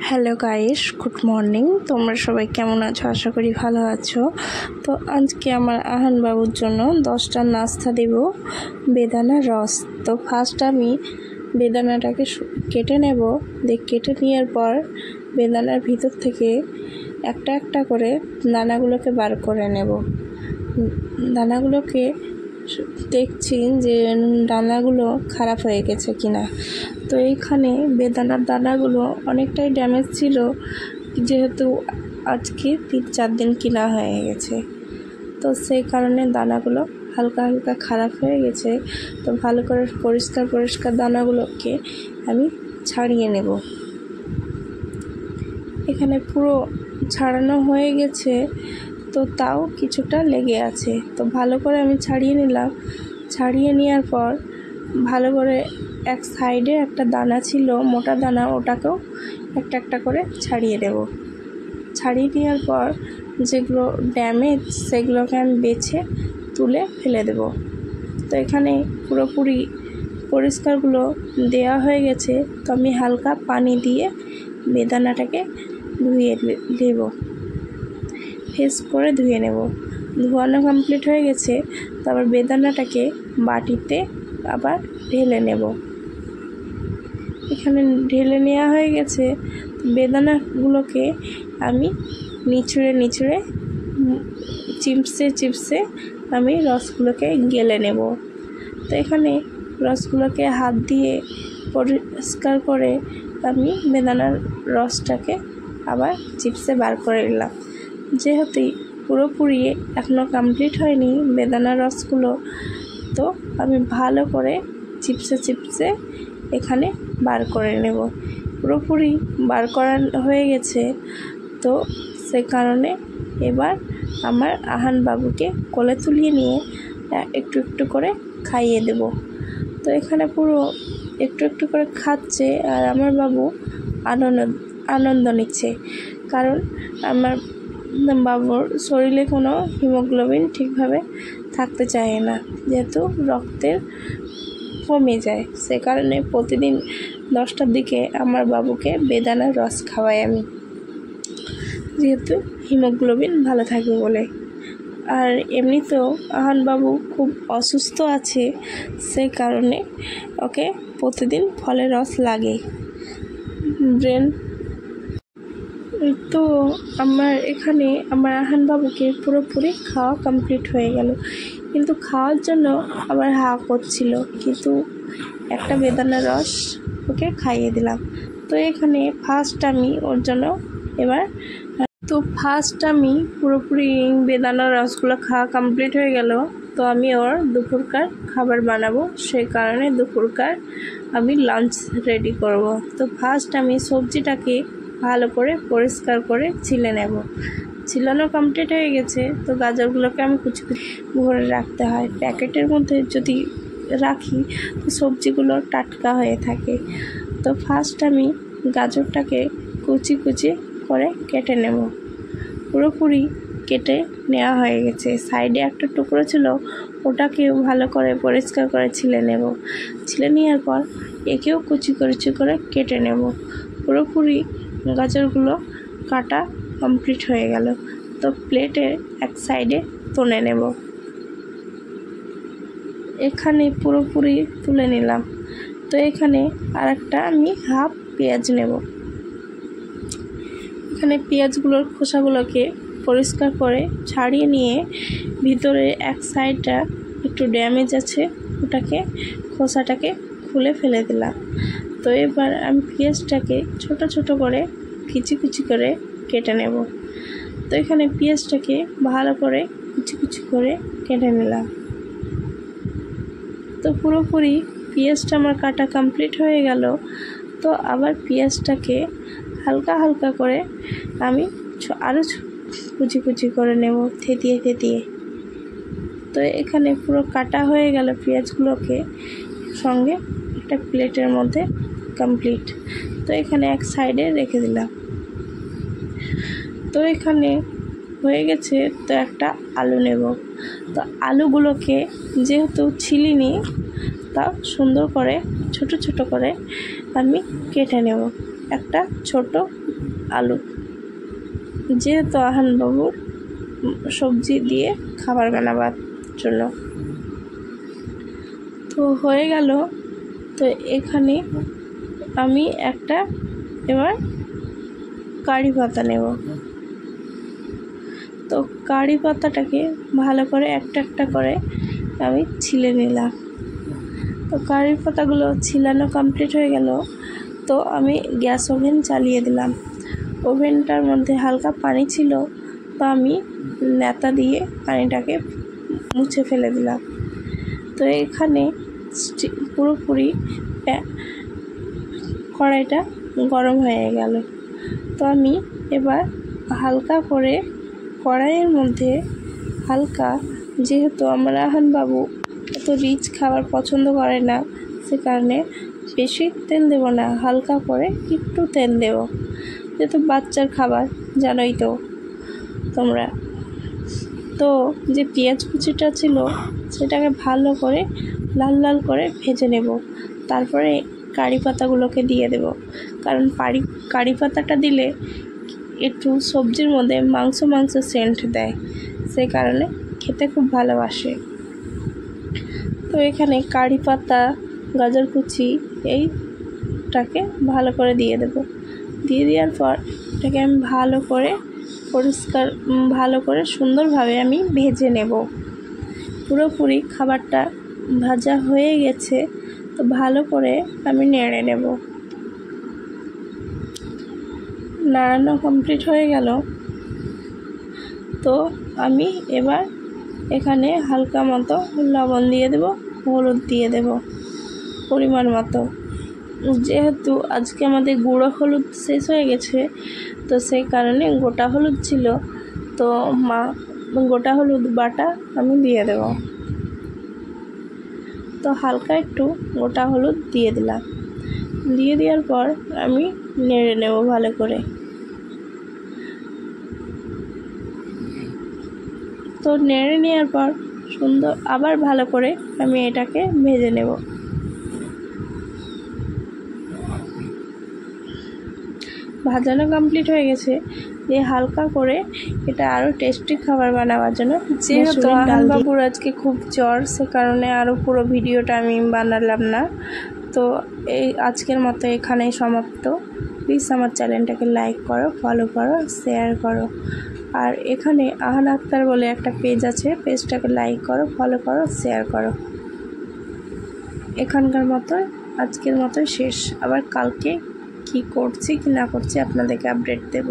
Hello guys, good morning. তোমরা সবাই কেমন আছো? আশা করি ভালো আছো। তো আজকে আমার আহান বাবুর জন্য 10টা নাস্তা দেব বেদানার রস। তো ফার্স্ট আমি বেদানাটাকে কেটে নেব। কেটে নেওয়ার পর বেদানার ভিতর থেকে একটা একটা করে দানাগুলোকে বার করে নেব। দানাগুলোকে দেখছি যে দানাগুলো খারাপ হয়ে গেছে কিনা। তো এইখানে বেদানার দানাগুলো অনেকটাই ড্যামেজ ছিল, যেহেতু আজকে 3-4 দিন কিনা হয়ে গেছে। তো সেই কারণে দানাগুলো হালকা হালকা খারাপ হয়ে গেছে। তো ভালো করে পরিষ্কার দানাগুলোকে আমি ছাড়িয়ে নেব। এখানে পুরো ছাড়ানো হয়ে গেছে, তো তাও কিছুটা লেগে আছে। তো ভালো করে আমি ছাড়িয়ে নিলাম। ছাড়িয়ে নেওয়ার পর ভালো করে এক সাইডে একটা দানা ছিল, মোটা দানা, ওটাকেও একটা একটা করে ছাড়িয়ে দেব। ছাড়িয়ে নেওয়ার পর যেগুলো ড্যামেজ সেগুলোকে আমি বেছে তুলে ফেলে দেব। তো এখানে পুরোপুরি পরিষ্কারগুলো দেওয়া হয়ে গেছে। তো আমি হালকা পানি দিয়ে বেদানাটাকে ধুয়ে দেব, ফ্রেশ করে ধুয়ে নেব। ধোয়ানো কমপ্লিট হয়ে গেছে। তারপর বেদানাটাকে বাটিতে আবার ঢেলে নেব। এখানে ঢেলে নেওয়া হয়ে গেছে। বেদানাগুলোকে আমি নিচড়ে চিপসে আমি রসগুলোকে গেলে নেব। তো এখানে রসগুলোকে হাত দিয়ে পরিষ্কার করে আমি বেদানার রসটাকে আবার চিপসে বার করে নিলাম। যেহেতু পুরোপুরি এখনও কমপ্লিট হয়নি বেদানার রসগুলো, তো আমি ভালো করে চিপসে এখানে বার করে নেব। পুরোপুরি বার করা হয়ে গেছে। তো সে কারণে এবার আমার আহান বাবুকে কোলে তুলিয়ে নিয়ে একটু একটু করে খাইয়ে দেব। তো এখানে পুরো একটু একটু করে খাচ্ছে, আর আমার বাবু আনন্দ নিচ্ছে। কারণ আমার বাবুর শরীরে কোনো হিমোগ্লোবিন ঠিকভাবে থাকতে চায় না, যেহেতু রক্তের কমে যায়। সে কারণে প্রতিদিন 10টার দিকে আমার বাবুকে বেদানার রস খাওয়াই আমি, যেহেতু হিমোগ্লোবিন ভালো থাকবে বলে। আর এমনিতেও আহান বাবু খুব অসুস্থ আছে, সেই কারণে ওকে প্রতিদিন ফলের রস লাগে। তো আমার এখানে আমার আহান বাবুকে পুরোপুরি খাওয়া কমপ্লিট হয়ে গেল, কিন্তু খাওয়ার জন্য আবার হা করছিল, কিন্তু একটা বেদানার রস ওকে খাইয়ে দিলাম। তো এখানে ফার্স্ট আমি ওর জন্য আমি পুরোপুরি বেদানার রসগুলো খাওয়া কমপ্লিট হয়ে গেল। তো আমি ওর দুপুরকার খাবার বানাবো, সেই কারণে দুপুরকার আমি লাঞ্চ রেডি করব। তো ফার্স্ট আমি সবজিটাকে ভালো করে পরিষ্কার করে ছিলে নেব। ছিলানো কমপ্লিট হয়ে গেছে। তো গাজরগুলোকে আমি কুচি ভরে রাখতে হয়। প্যাকেটের মধ্যে যদি রাখি তো সবজিগুলো টাটকা হয়ে থাকে। তো ফার্স্ট আমি গাজরটাকে কুচি করে কেটে নেব। পুরোপুরি কেটে নেওয়া হয়ে গেছে। সাইডে একটা টুকরো ছিল, ওটাকেও ভালো করে পরিষ্কার করে ছিলে নেব। ছিলে নেওয়ার পর একেও কুচি করে কেটে নেব। পুরোপুরি গাজরগুলো কাটা কমপ্লিট হয়ে গেল। তো প্লেটের এক সাইডে তুলে নেব। এখানে পুরোপুরি তুলে নিলাম। তো এখানে আরেকটা আমি হাফ পেঁয়াজ নেব। এখানে পেঁয়াজগুলোর খোসাগুলোকে পরিষ্কার করে ছাড়িয়ে নিয়ে ভিতরে এক সাইডটা একটু ড্যামেজ আছে, ওটাকে খোসাটাকে খুলে ফেলে দিলাম। তো এবার আমি পেঁয়াজটাকে ছোট করে কুচি করে কেটে নেব। তো এখানে পেঁয়াজটাকে ভালো করে কুচি করে কেটে নিলাম। তো পুরোপুরি পেঁয়াজটা আমার কাটা কমপ্লিট হয়ে গেল। তো আবার পেঁয়াজটাকে হালকা করে আমি আরও কুচি করে নেব, থেতিয়ে। তো এখানে পুরো কাটা হয়ে গেল পেঁয়াজগুলোকে, সঙ্গে একটা প্লেটের মধ্যে কমপ্লিট। তো এখানে এক সাইডে রেখে দিলাম। তো এখানে হয়ে গেছে। তো একটা আলু নেব। তো আলুগুলোকে যেহেতু ছিলিনি, তা সুন্দর করে ছোট করে আমি কেটে নেব। একটা ছোট আলু, যেহেতু আহানবাবুর সবজি দিয়ে খাবার বানাবার জন্য। তো হয়ে গেল। তো এখানে আমি একটা এবার কারি পাতা নেব। তো কারি পাতাটাকে ভালো করে একটা একটা করে আমি ছিলে নিলাম। তো কারি পাতাগুলো ছিলানো কমপ্লিট হয়ে গেল। তো আমি গ্যাস ওভেন চালিয়ে দিলাম। ওভেনটার মধ্যে হালকা পানি ছিল, তো আমি ন্যাতা দিয়ে পানিটাকে মুছে ফেলে দিলাম। তো এখানে পুরোপুরি কড়াইটা গরম হয়ে গেল। তো আমি এবার হালকা করে কড়াইয়ের মধ্যে যেহেতু আমার আহানবাবু এত রিচ খাবার পছন্দ করে না, সে কারণে বেশি তেল দেব না, হালকা করে একটু তেল দেব, যেহেতু বাচ্চার খাবার জানোই তো তোমরা। তো যে পেঁয়াজ কুচিটা ছিল সেটাকে ভালো করে লাল লাল করে ভেজে নেব। তারপরে কারি পাতাগুলোকে দিয়ে দেব, কারণ কারি পাতাটা দিলে একটু সবজির মধ্যে মাংস সেন্ট দেয়, সেই কারণে খেতে খুব ভালোবাসে। তো এখানে কারি পাতা, গাজর কুচি এইটাকে ভালো করে দিয়ে দেব। দিয়ে দেওয়ার পর এটাকে আমি ভালো করে সুন্দরভাবে আমি ভেজে নেব। পুরোপুরি খাবারটা ভাজা হয়ে গেছে, তো ভালো করে আমি নেড়ে নেব। নাড়ানো কমপ্লিট হয়ে গেল। তো আমি এবার এখানে হালকা মতো লবণ দিয়ে দেব, হলুদ দিয়ে দেব পরিমাণ মতো। যেহেতু আজকে আমাদের গুঁড়ো হলুদ শেষ হয়ে গেছে, তো সেই কারণে গোটা হলুদ ছিল, তো গোটা হলুদ বাটা আমি দিয়ে দেব। তো হালকা একটু গোটা হলুদ দিয়ে দিলাম। দিয়ে দেওয়ার পর আমি নেড়ে নেব ভালো করে। তো নেড়ে নেওয়ার পর আবার ভালো করে আমি এটাকে ভেজে নেব। ভাজানো কমপ্লিট হয়ে গেছে। দিয়ে হালকা করে এটা আরও টেস্টি খাবার বানাবার জন্য, যেহেতু আহানবাবুর আজকে খুব জ্বর, সে কারণে আরও পুরো ভিডিওটা আমি বানালাম না। তো আজকের মতো এখানেই সমাপ্ত। প্লিজ আমার চ্যানেলটাকে লাইক করো, ফলো করো, শেয়ার করো। আর এখানে আহান আক্তার বলে একটা পেজ আছে, পেজটাকে লাইক করো, ফলো করো, শেয়ার করো। আজকের মতো শেষ। আবার কালকে কি করছি কি না করছি আপনাদেরকে আপডেট দেব।